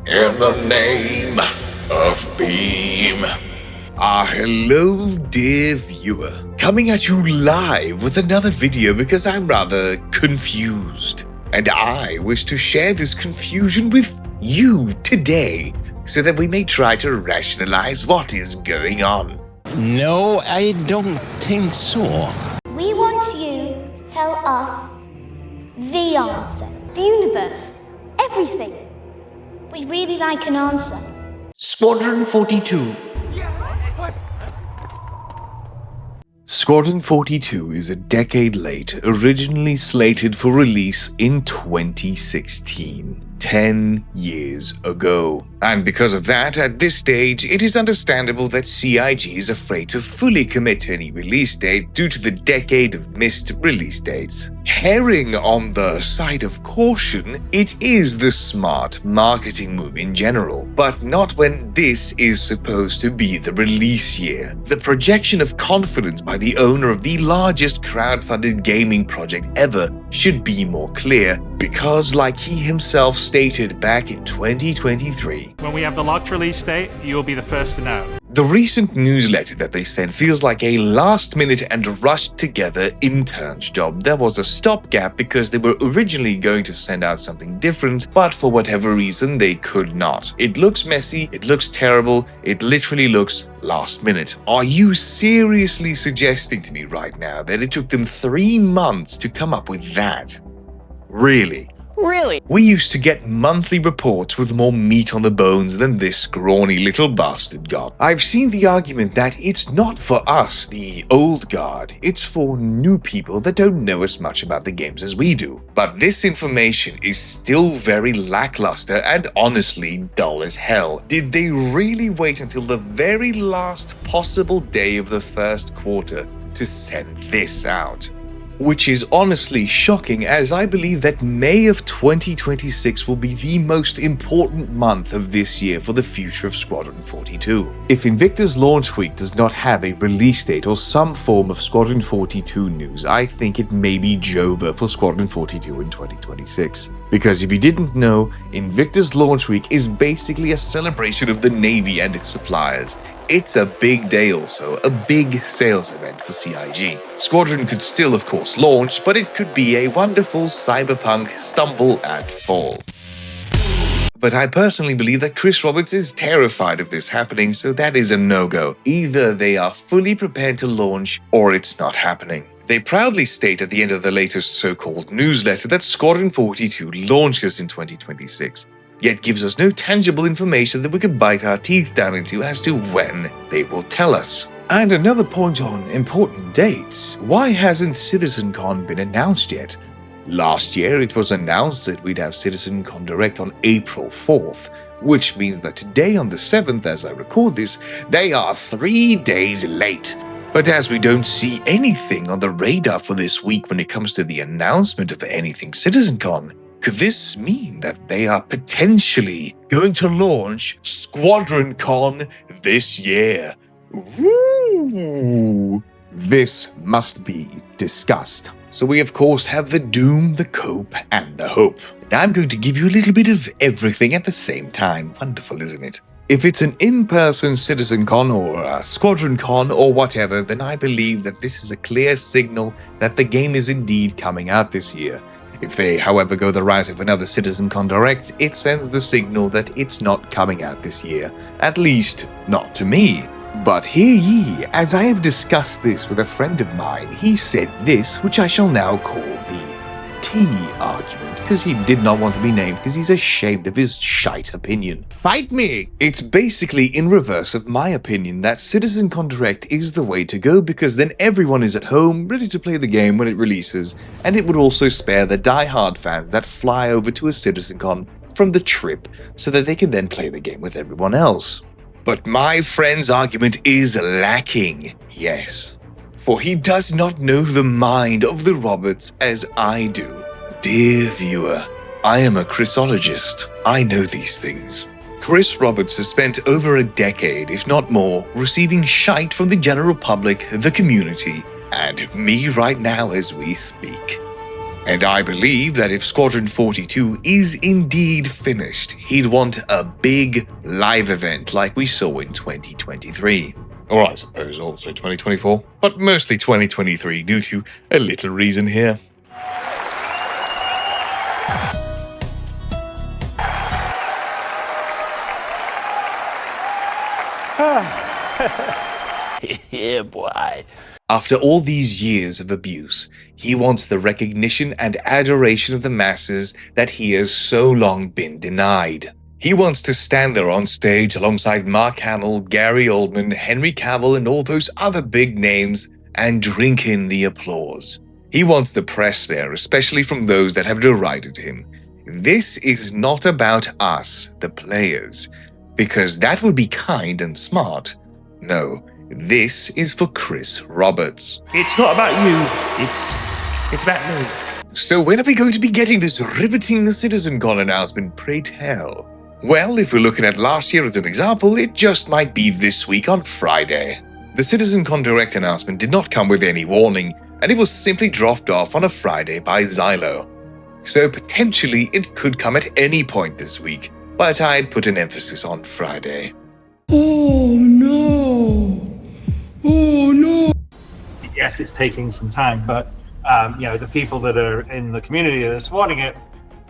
In the name of Beam. Hello dear viewer. Coming at you live with another video because I'm rather confused. And I wish to share this confusion with you today so that we may try to rationalize what is going on. No, I don't think so. We want you to tell us the answer. The universe. Everything. We'd really like an answer. Squadron 42. Squadron 42 is a decade late, originally slated for release in 2016. 10 years ago. And because of that, at this stage, it is understandable that CIG is afraid to fully commit to any release date due to the decade of missed release dates. Erring on the side of caution, it is the smart marketing move in general, but not when this is supposed to be the release year. The projection of confidence by the owner of the largest crowdfunded gaming project ever should be more clear, because like he himself stated back in 2023, when we have the locked release date, you will be the first to know. The recent newsletter that they sent feels like a last-minute and rushed-together intern's job. There was a stopgap because they were originally going to send out something different, but for whatever reason they could not. It looks messy, it looks terrible, it literally looks last minute. Are you seriously suggesting to me right now that it took them 3 months to come up with that? Really? Really? We used to get monthly reports with more meat on the bones than this scrawny little bastard got. I've seen the argument that it's not for us, the old guard, it's for new people that don't know as much about the games as we do. But this information is still very lackluster and honestly dull as hell. Did they really wait until the very last possible day of the first quarter to send this out? Which is honestly shocking, as I believe that May of 2026 will be the most important month of this year for the future of Squadron 42. If Invicta's launch week does not have a release date or some form of Squadron 42 news, I think it may be Jova for Squadron 42 in 2026. Because if you didn't know, Invicta's launch week is basically a celebration of the Navy and its suppliers. It's a big day also, a big sales event for CIG. Squadron could still of course launch, but it could be a wonderful cyberpunk stumble and fall. But I personally believe that Chris Roberts is terrified of this happening, so that is a no-go. Either they are fully prepared to launch, or it's not happening. They proudly state at the end of the latest so-called newsletter that Squadron 42 launches in 2026. Yet gives us no tangible information that we can bite our teeth down into as to when they will tell us. And another point on important dates, why hasn't Citizencon been announced yet? Last year it was announced that we'd have Citizencon Direct on April 4th, which means that today on the 7th, as I record this, they are 3 days late. But as we don't see anything on the radar for this week when it comes to the announcement of anything Citizencon, could this mean that they are potentially going to launch SquadronCon this year? Woo! This must be discussed. So we of course have the doom, the cope, and the hope. And I'm going to give you a little bit of everything at the same time. Wonderful, isn't it? If it's an in-person Citizencon or a SquadronCon or whatever, then I believe that this is a clear signal that the game is indeed coming out this year. If they, however, go the route of another Citizencon Direct, it sends the signal that it's not coming out this year. At least, not to me. But hear ye, as I have discussed this with a friend of mine, he said this, which I shall now call the T argument, because he did not want to be named because he's ashamed of his shite opinion. Fight me! It's basically in reverse of my opinion that Citizencon Direct is the way to go, because then everyone is at home, ready to play the game when it releases, and it would also spare the die-hard fans that fly over to a Citizencon from the trip so that they can then play the game with everyone else. But my friend's argument is lacking, yes. For he does not know the mind of the Roberts as I do. Dear viewer, I am a Chrisologist. I know these things. Chris Roberts has spent over a decade, if not more, receiving shite from the general public, the community, and me right now as we speak. And I believe that if Squadron 42 is indeed finished, he'd want a big live event like we saw in 2023. Or I suppose also 2024, but mostly 2023 due to a little reason here. Yeah, boy. After all these years of abuse, he wants the recognition and adoration of the masses that he has so long been denied. He wants to stand there on stage alongside Mark Hamill, Gary Oldman, Henry Cavill, and all those other big names and drink in the applause. He wants the press there, especially from those that have derided him. This is not about us, the players, because that would be kind and smart. No, this is for Chris Roberts. It's not about you, it's about me. So when are we going to be getting this riveting Citizencon announcement, pray tell? Well, if we're looking at last year as an example, it just might be this week on Friday. The Citizencon Direct announcement did not come with any warning, and it was simply dropped off on a Friday by Xylo. So potentially it could come at any point this week, but I'd put an emphasis on Friday. Oh no! Oh no! Yes, it's taking some time, but the people that are in the community that are supporting it,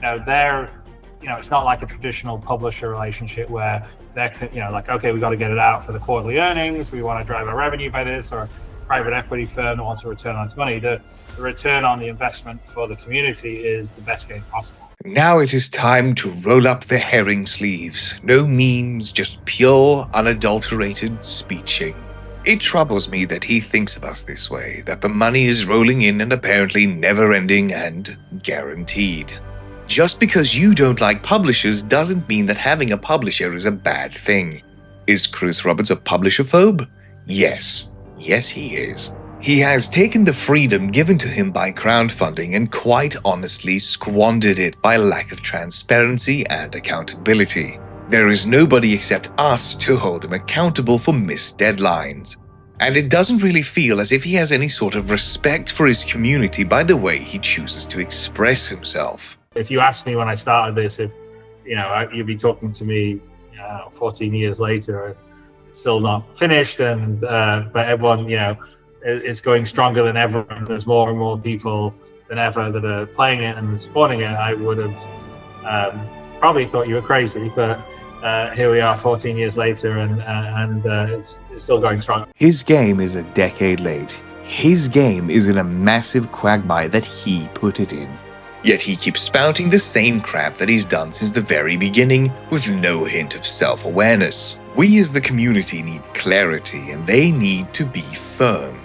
they're, it's not like a traditional publisher relationship where they're, like, okay, we got to get it out for the quarterly earnings, we want to drive our revenue by this, or a private equity firm that wants a return on its money. The return on the investment for the community is the best game possible. Now it is time to roll up the herring sleeves. No memes, just pure, unadulterated speeching. It troubles me that he thinks of us this way, that the money is rolling in and apparently never-ending and guaranteed. Just because you don't like publishers doesn't mean that having a publisher is a bad thing. Is Chris Roberts a publisher-phobe? Yes. Yes, he is. He has taken the freedom given to him by crowdfunding and quite honestly squandered it by lack of transparency and accountability. There is nobody except us to hold him accountable for missed deadlines. And it doesn't really feel as if he has any sort of respect for his community by the way he chooses to express himself. If you asked me when I started this, if you'd be talking to me 14 years later, it's still not finished, and but everyone is going stronger than ever, and there's more and more people than ever that are playing it and supporting it, I would have probably thought you were crazy, but here we are 14 years later, and it's still going strong. His game is a decade late. His game is in a massive quagmire that he put it in. Yet he keeps spouting the same crap that he's done since the very beginning with no hint of self-awareness. We as the community need clarity, and they need to be firm.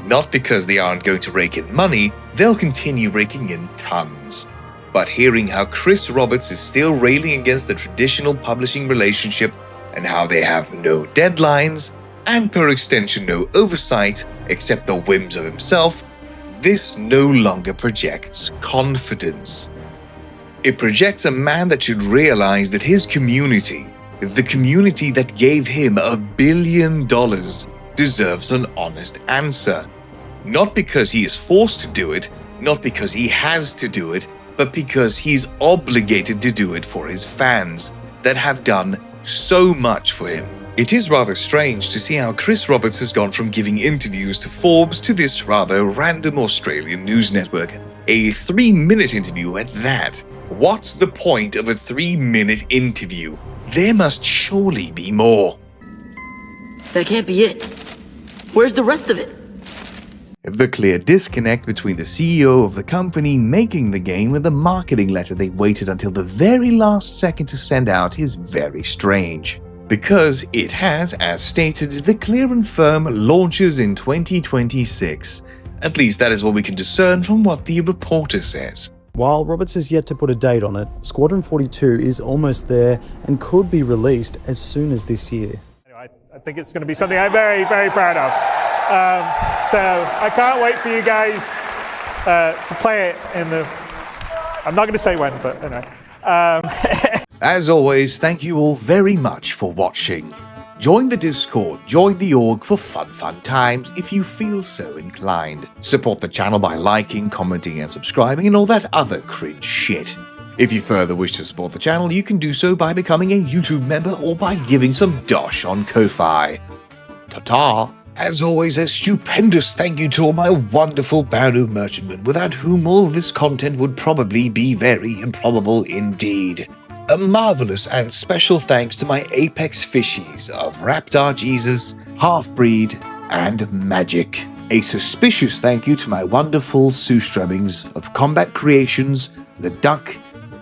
Not because they aren't going to rake in money, they'll continue raking in tons. But hearing how Chris Roberts is still railing against the traditional publishing relationship and how they have no deadlines, and per extension no oversight except the whims of himself, this no longer projects confidence. It projects a man that should realize that his community, the community that gave him $1 billion, deserves an honest answer. Not because he is forced to do it, not because he has to do it, but because he's obligated to do it for his fans that have done so much for him. It is rather strange to see how Chris Roberts has gone from giving interviews to Forbes to this rather random Australian news network. A 3-minute interview at that. What's the point of a 3-minute interview? There must surely be more. That can't be it. Where's the rest of it? The clear disconnect between the CEO of the company making the game and the marketing letter they waited until the very last second to send out is very strange. Because it has, as stated, the clear and firm launches in 2026. At least that is what we can discern from what the reporter says. While Roberts has yet to put a date on it, Squadron 42 is almost there and could be released as soon as this year. I think it's going to be something I'm very, very proud of. So I can't wait for you guys to play it in the... I'm not going to say when, but anyway. As always, thank you all very much for watching. Join the Discord, join the org for fun times if you feel so inclined. Support the channel by liking, commenting, and subscribing, and all that other cringe shit. If you further wish to support the channel, you can do so by becoming a YouTube member or by giving some dosh on Ko-Fi. Ta-ta! As always, a stupendous thank you to all my wonderful Baru merchantmen, without whom all this content would probably be very improbable indeed. A marvelous and special thanks to my apex fishies of Raptor Jesus, Half-Breed, and Magic. A suspicious thank you to my wonderful Sue-Strummings of Combat Creations, the Duck,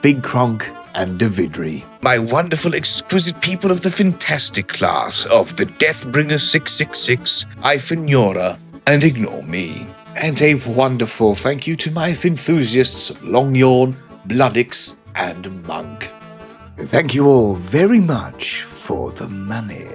Big Kronk, and Davidri. My wonderful exquisite people of the fantastic class of the Deathbringer 666, Iphaniora, and Ignore Me. And a wonderful thank you to my enthusiasts of Longyawn, Bloodix, and Monk. Thank you all very much for the money.